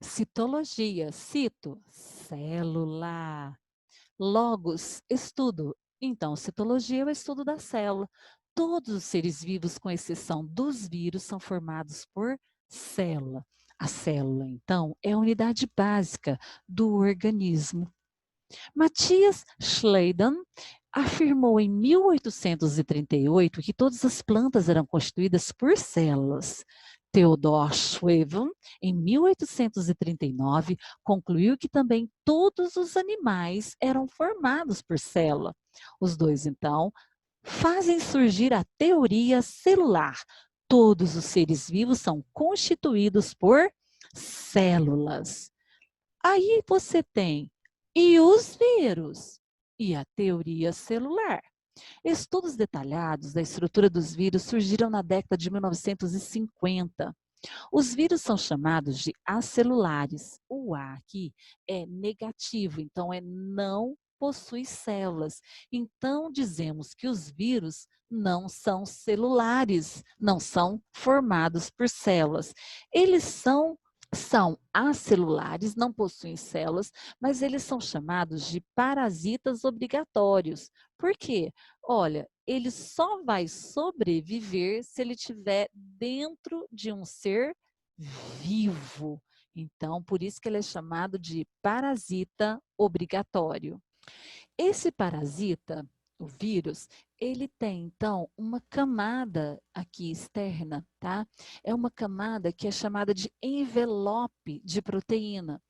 Citologia, cito, célula. Logos, estudo. Então, citologia é o estudo da célula. Todos os seres vivos, com exceção dos vírus, são formados por célula. A célula, então, é a unidade básica do organismo. Matthias Schleiden afirmou em 1838 que todas as plantas eram constituídas por células. Theodor Schweven, em 1839, concluiu que também todos os animais eram formados por célula. Os dois, então, fazem surgir a teoria celular. Todos os seres vivos são constituídos por células. Aí você tem e os vírus e a teoria celular. Estudos detalhados da estrutura dos vírus surgiram na década de 1950. Os vírus são chamados de acelulares. O A aqui é negativo, então é não possui células. Então dizemos que os vírus não são celulares, não são formados por células. Eles são acelulares, não possuem células, mas eles são chamados de parasitas obrigatórios. Por quê? Olha, ele só vai sobreviver se ele estiver dentro de um ser vivo. Então, por isso que ele é chamado de parasita obrigatório. Esse parasita, o vírus, ele tem, então, uma camada aqui externa, tá? É uma camada que é chamada de envelope de proteína.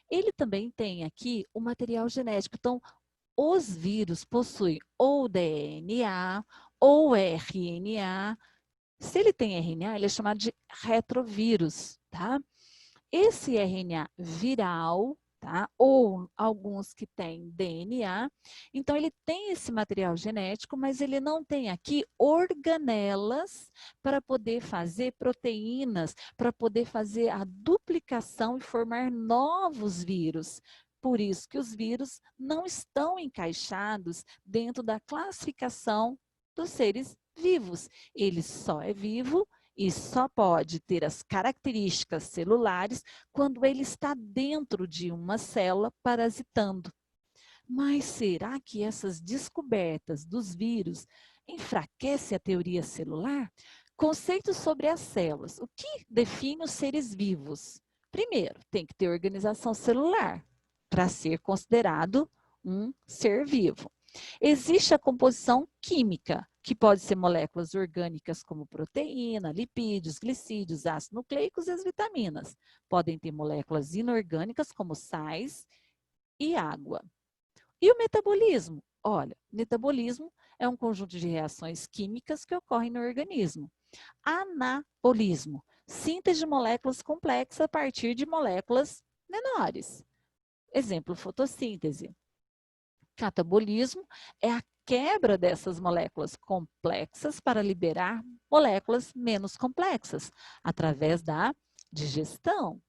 Ele também tem aqui o material genético. Então, os vírus possuem ou DNA ou RNA. Se ele tem RNA, ele é chamado de retrovírus, tá? Esse RNA viral, tá? Ou alguns que têm DNA, então ele tem esse material genético, mas ele não tem aqui organelas para poder fazer proteínas, para poder fazer a duplicação e formar novos vírus. Por isso que os vírus não estão encaixados dentro da classificação dos seres vivos. Ele só é vivo e só pode ter as características celulares quando ele está dentro de uma célula parasitando. Mas será que essas descobertas dos vírus enfraquecem a teoria celular? Conceitos sobre as células. O que define os seres vivos? Primeiro, tem que ter organização celular para ser considerado um ser vivo. Existe a composição química, que pode ser moléculas orgânicas como proteína, lipídios, glicídios, ácidos nucleicos e as vitaminas. Podem ter moléculas inorgânicas como sais e água. E o metabolismo? Olha, metabolismo é um conjunto de reações químicas que ocorrem no organismo. Anabolismo, síntese de moléculas complexas a partir de moléculas menores. Exemplo, fotossíntese. Catabolismo é a quebra dessas moléculas complexas para liberar moléculas menos complexas, através da digestão.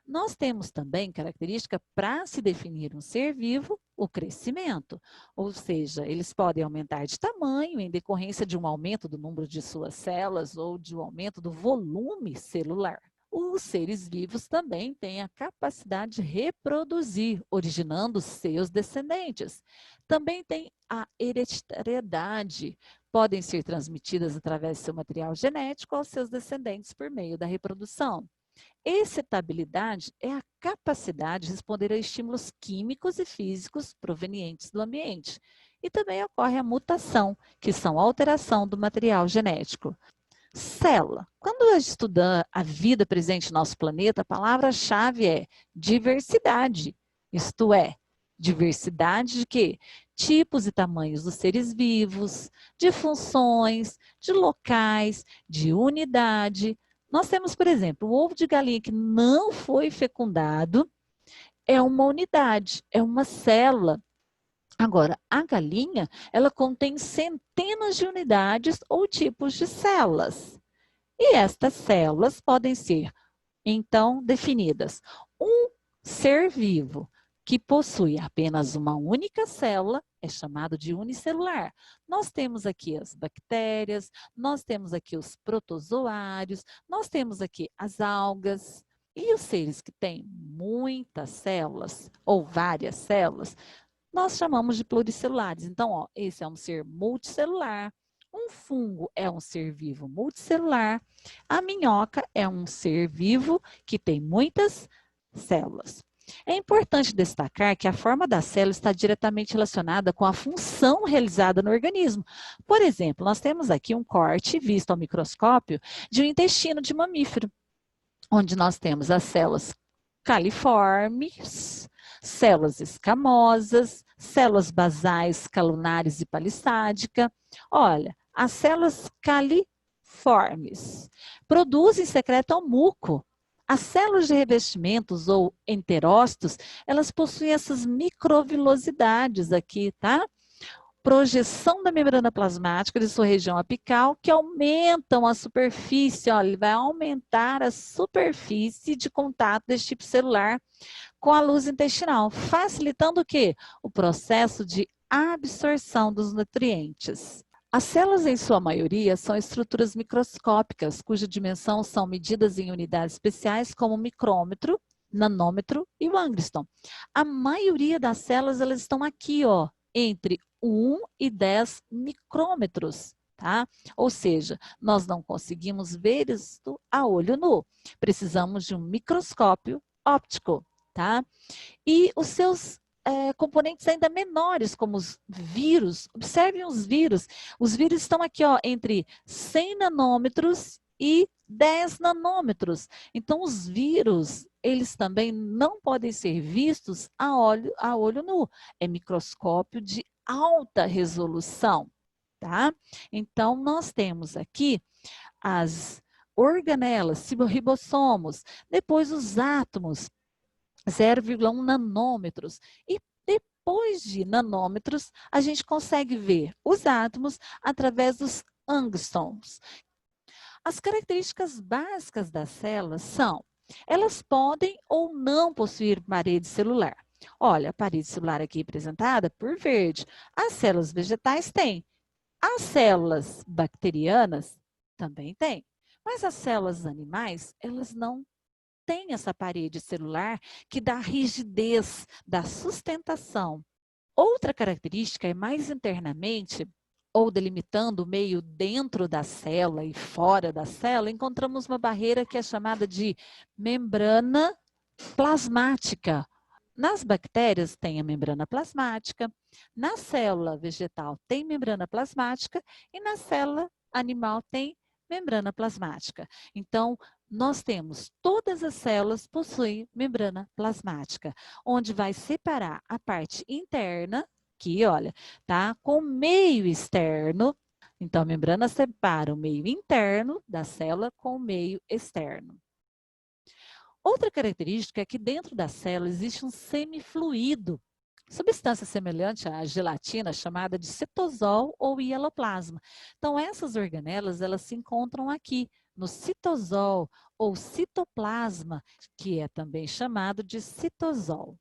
Nós temos também característica para se definir um ser vivo, o crescimento, ou seja, eles podem aumentar de tamanho em decorrência de um aumento do número de suas células ou de um aumento do volume celular. Os seres vivos também têm a capacidade de reproduzir, originando seus descendentes. Também tem a hereditariedade, podem ser transmitidas através do seu material genético aos seus descendentes por meio da reprodução. Excitabilidade é a capacidade de responder a estímulos químicos e físicos provenientes do ambiente. E também ocorre a mutação, que são a alteração do material genético. Célula. Quando a gente estuda a vida presente no nosso planeta, a palavra-chave é diversidade. Isto é, diversidade de quê? Tipos e tamanhos dos seres vivos, de funções, de locais, de unidade. Nós temos, por exemplo, o ovo de galinha que não foi fecundado é uma unidade, é uma célula. Agora, a galinha, ela contém centenas de unidades ou tipos de células. E estas células podem ser, então, definidas. Um ser vivo que possui apenas uma única célula é chamado de unicelular. Nós temos aqui as bactérias, nós temos aqui os protozoários, nós temos aqui as algas. E os seres que têm muitas células ou várias células, nós chamamos de pluricelulares. Então, ó, esse é um ser multicelular. Um fungo é um ser vivo multicelular. A minhoca é um ser vivo que tem muitas células. É importante destacar que a forma da célula está diretamente relacionada com a função realizada no organismo. Por exemplo, nós temos aqui um corte visto ao microscópio de um intestino de mamífero, onde nós temos as células califormes, células escamosas, células basais, calunares e palissádica. Olha, as células califormes produzem e secretam muco. As células de revestimentos ou enterócitos, elas possuem essas microvilosidades aqui, tá? Projeção da membrana plasmática de sua região apical, que aumentam a superfície, olha, ele vai aumentar a superfície de contato desse tipo celular com a luz intestinal, facilitando o quê? O processo de absorção dos nutrientes. As células, em sua maioria, são estruturas microscópicas, cuja dimensão são medidas em unidades especiais como micrômetro, nanômetro e o angstrom. A maioria das células, elas estão aqui, ó, entre 1 e 10 micrômetros, tá? Ou seja, nós não conseguimos ver isso a olho nu. Precisamos de um microscópio óptico, tá? E os seus componentes ainda menores, como os vírus. Observem os vírus. Os vírus estão aqui, ó, entre 100 nanômetros e 10 nanômetros. Então, os vírus, eles também não podem ser vistos a olho nu. É microscópio de alta resolução, tá? Então, nós temos aqui as organelas, ribossomos, depois os átomos, 0,1 nanômetros. E depois de nanômetros, a gente consegue ver os átomos através dos angstroms. As características básicas das células são: elas podem ou não possuir parede celular. Olha, a parede celular aqui apresentada por verde. As células vegetais têm. As células bacterianas também têm. Mas as células animais, elas não têm essa parede celular que dá rigidez, dá sustentação. Outra característica é mais internamente, ou delimitando o meio dentro da célula e fora da célula, encontramos uma barreira que é chamada de membrana plasmática. Nas bactérias tem a membrana plasmática, na célula vegetal tem membrana plasmática e na célula animal tem membrana plasmática. Então, nós temos todas as células possuem membrana plasmática, onde vai separar a parte interna, aqui, olha, tá? Com o meio externo. Então, a membrana separa o meio interno da célula com o meio externo. Outra característica é que dentro da célula existe um semifluido, substância semelhante à gelatina chamada de citosol ou hieloplasma. Então, essas organelas, elas se encontram aqui no citosol ou citoplasma, que é também chamado de citosol.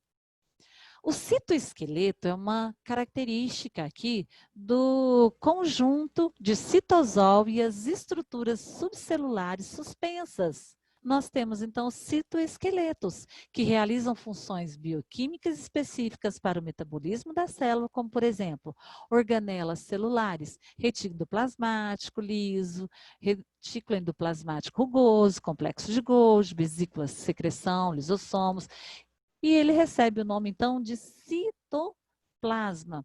O citoesqueleto é uma característica aqui do conjunto de citosol e as estruturas subcelulares suspensas. Nós temos, então, os citoesqueletos, que realizam funções bioquímicas específicas para o metabolismo da célula, como, por exemplo, organelas celulares, retículo plasmático liso, retículo endoplasmático rugoso, complexo de Golgi, vesículas de secreção, lisossomos, e ele recebe o nome, então, de citoplasma.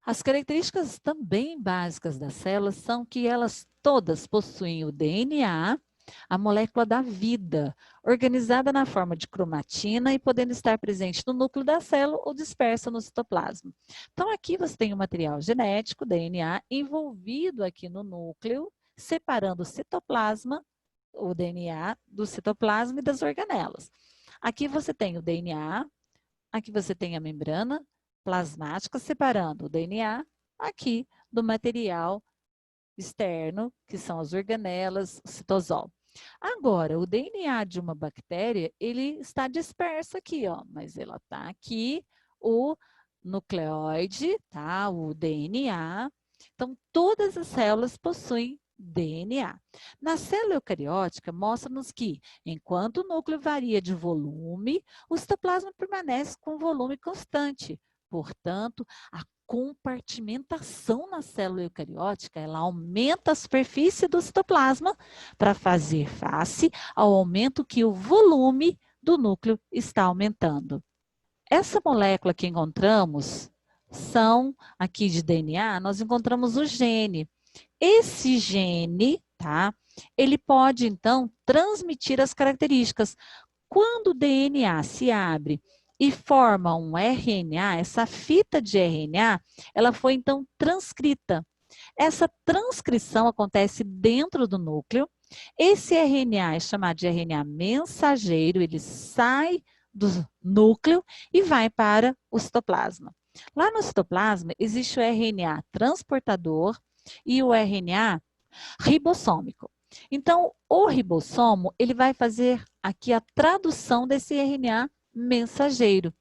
As características também básicas das células são que elas todas possuem o DNA, a molécula da vida, organizada na forma de cromatina e podendo estar presente no núcleo da célula ou dispersa no citoplasma. Então, aqui você tem o material genético, DNA, envolvido aqui no núcleo, separando o citoplasma, o DNA do citoplasma e das organelas. Aqui você tem o DNA, aqui você tem a membrana plasmática, separando o DNA aqui do material externo, que são as organelas, o citosol. Agora, o DNA de uma bactéria, ele está disperso aqui, ó, mas ela está aqui, o nucleoide, tá? O DNA. Então, todas as células possuem DNA. Na célula eucariótica, mostra-nos que, enquanto o núcleo varia de volume, o citoplasma permanece com volume constante. Portanto, a compartimentação na célula eucariótica, ela aumenta a superfície do citoplasma para fazer face ao aumento que o volume do núcleo está aumentando. Essa molécula que encontramos são aqui de DNA, nós encontramos o gene. Esse gene, tá? Ele pode, então, transmitir as características. Quando o DNA se abre e forma um RNA, essa fita de RNA, ela foi, então, transcrita. Essa transcrição acontece dentro do núcleo. Esse RNA é chamado de RNA mensageiro, ele sai do núcleo e vai para o citoplasma. Lá no citoplasma existe o RNA transportador e o RNA ribossômico. Então, o ribossomo, ele vai fazer aqui a tradução desse RNA mensageiro.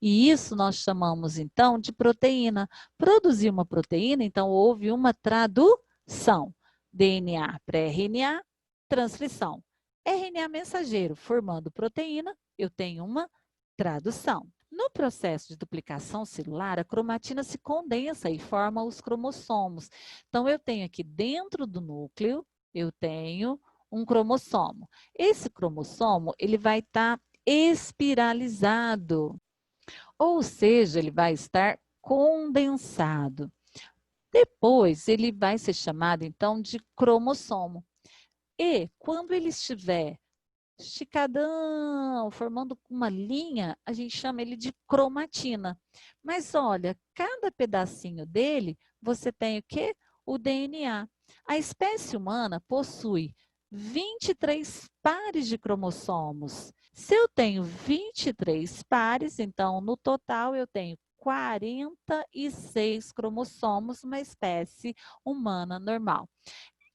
E isso nós chamamos, então, de proteína. Produzir uma proteína, então, houve uma tradução. DNA para RNA, transcrição. RNA mensageiro formando proteína, eu tenho uma tradução. No processo de duplicação celular, a cromatina se condensa e forma os cromossomos. Então, eu tenho aqui dentro do núcleo, eu tenho um cromossomo. Esse cromossomo, ele vai estar espiralizado, ou seja, ele vai estar condensado. Depois, ele vai ser chamado, então, de cromossomo. E, quando ele estiver esticadão, formando uma linha, a gente chama ele de cromatina. Mas olha, cada pedacinho dele, você tem o quê? O DNA. A espécie humana possui 23 pares de cromossomos. Se eu tenho 23 pares, então no total eu tenho 46 cromossomos, uma espécie humana normal.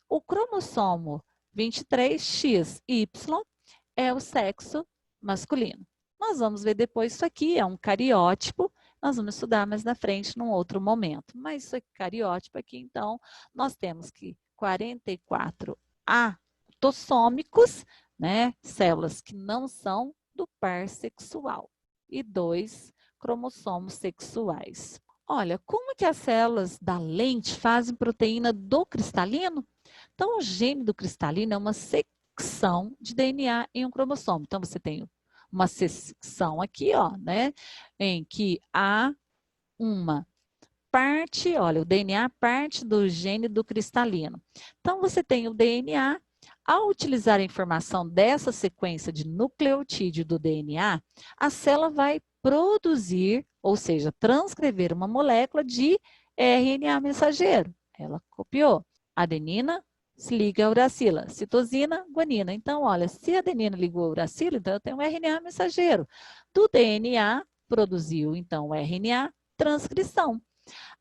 O cromossomo 23XY é o sexo masculino. Nós vamos ver depois isso aqui, é um cariótipo, nós vamos estudar mais na frente num outro momento. Mas isso aqui, cariótipo aqui, então, nós temos que 44 autossômicos, né, células que não são do par sexual, e 2 cromossomos sexuais. Olha, como que as células da lente fazem proteína do cristalino? Então, o gene do cristalino é uma secção de DNA em um cromossomo. Então, você tem uma secção aqui, ó, né, em que há uma parte, olha, o DNA parte do gene do cristalino. Então, você tem o DNA. Ao utilizar a informação dessa sequência de nucleotídeo do DNA, a célula vai produzir, ou seja, transcrever uma molécula de RNA mensageiro. Ela copiou. Adenina se liga a uracila, citosina, guanina. Então, olha, se a adenina ligou a uracila, então eu tenho um RNA mensageiro. Do DNA, produziu, então, o RNA, transcrição.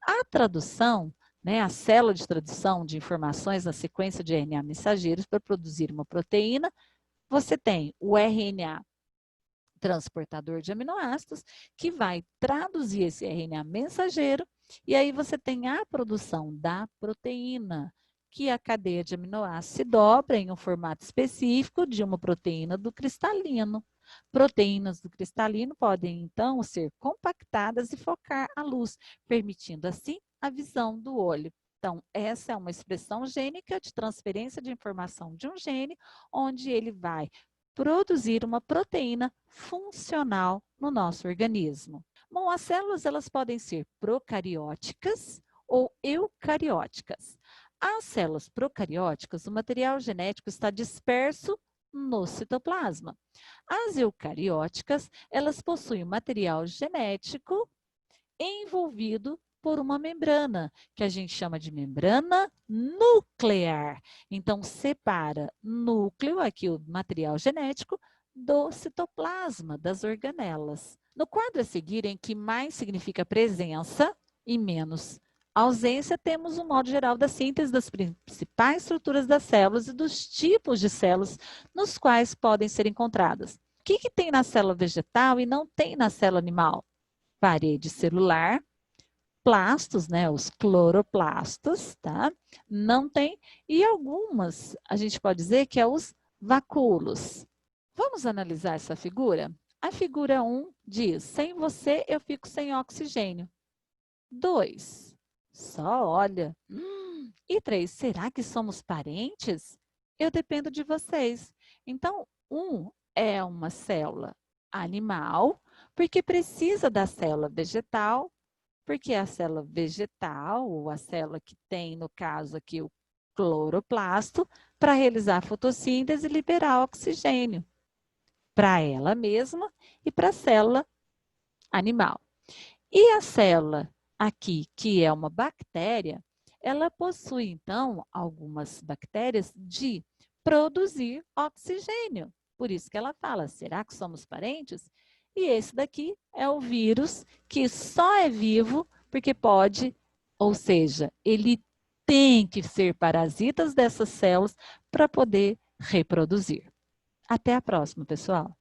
A tradução, né, a célula de tradução de informações na sequência de RNA mensageiros para produzir uma proteína, você tem o RNA transportador de aminoácidos, que vai traduzir esse RNA mensageiro, e aí você tem a produção da proteína, que a cadeia de aminoácidos se dobra em um formato específico de uma proteína do cristalino. Proteínas do cristalino podem, então, ser compactadas e focar a luz, permitindo, assim, a visão do olho. Então, essa é uma expressão gênica de transferência de informação de um gene, onde ele vai produzir uma proteína funcional no nosso organismo. Bom, as células elas podem ser procarióticas ou eucarióticas. As células procarióticas, o material genético está disperso no citoplasma. As eucarióticas, elas possuem o material genético envolvido por uma membrana, que a gente chama de membrana nuclear. Então, separa núcleo, aqui o material genético, do citoplasma, das organelas. No quadro a seguir, em que mais significa presença e menos ausência, temos um modo geral da síntese das principais estruturas das células e dos tipos de células nos quais podem ser encontradas. O que tem na célula vegetal e não tem na célula animal? Parede celular, plastos, né, os cloroplastos, tá? Não tem, e algumas, a gente pode dizer que é os vacúolos. Vamos analisar essa figura? A figura 1 diz, sem você eu fico sem oxigênio. 2, só olha. E 3, será que somos parentes? Eu dependo de vocês. Então, 1 é uma célula animal, porque precisa da célula vegetal, porque a célula vegetal, ou a célula que tem, no caso aqui, o cloroplasto, para realizar a fotossíntese e liberar oxigênio para ela mesma e para a célula animal. E a célula aqui, que é uma bactéria, ela possui, então, algumas bactérias de produzir oxigênio. Por isso que ela fala, será que somos parentes? E esse daqui é o vírus que só é vivo porque pode, ou seja, ele tem que ser parasitas dessas células para poder reproduzir. Até a próxima, pessoal.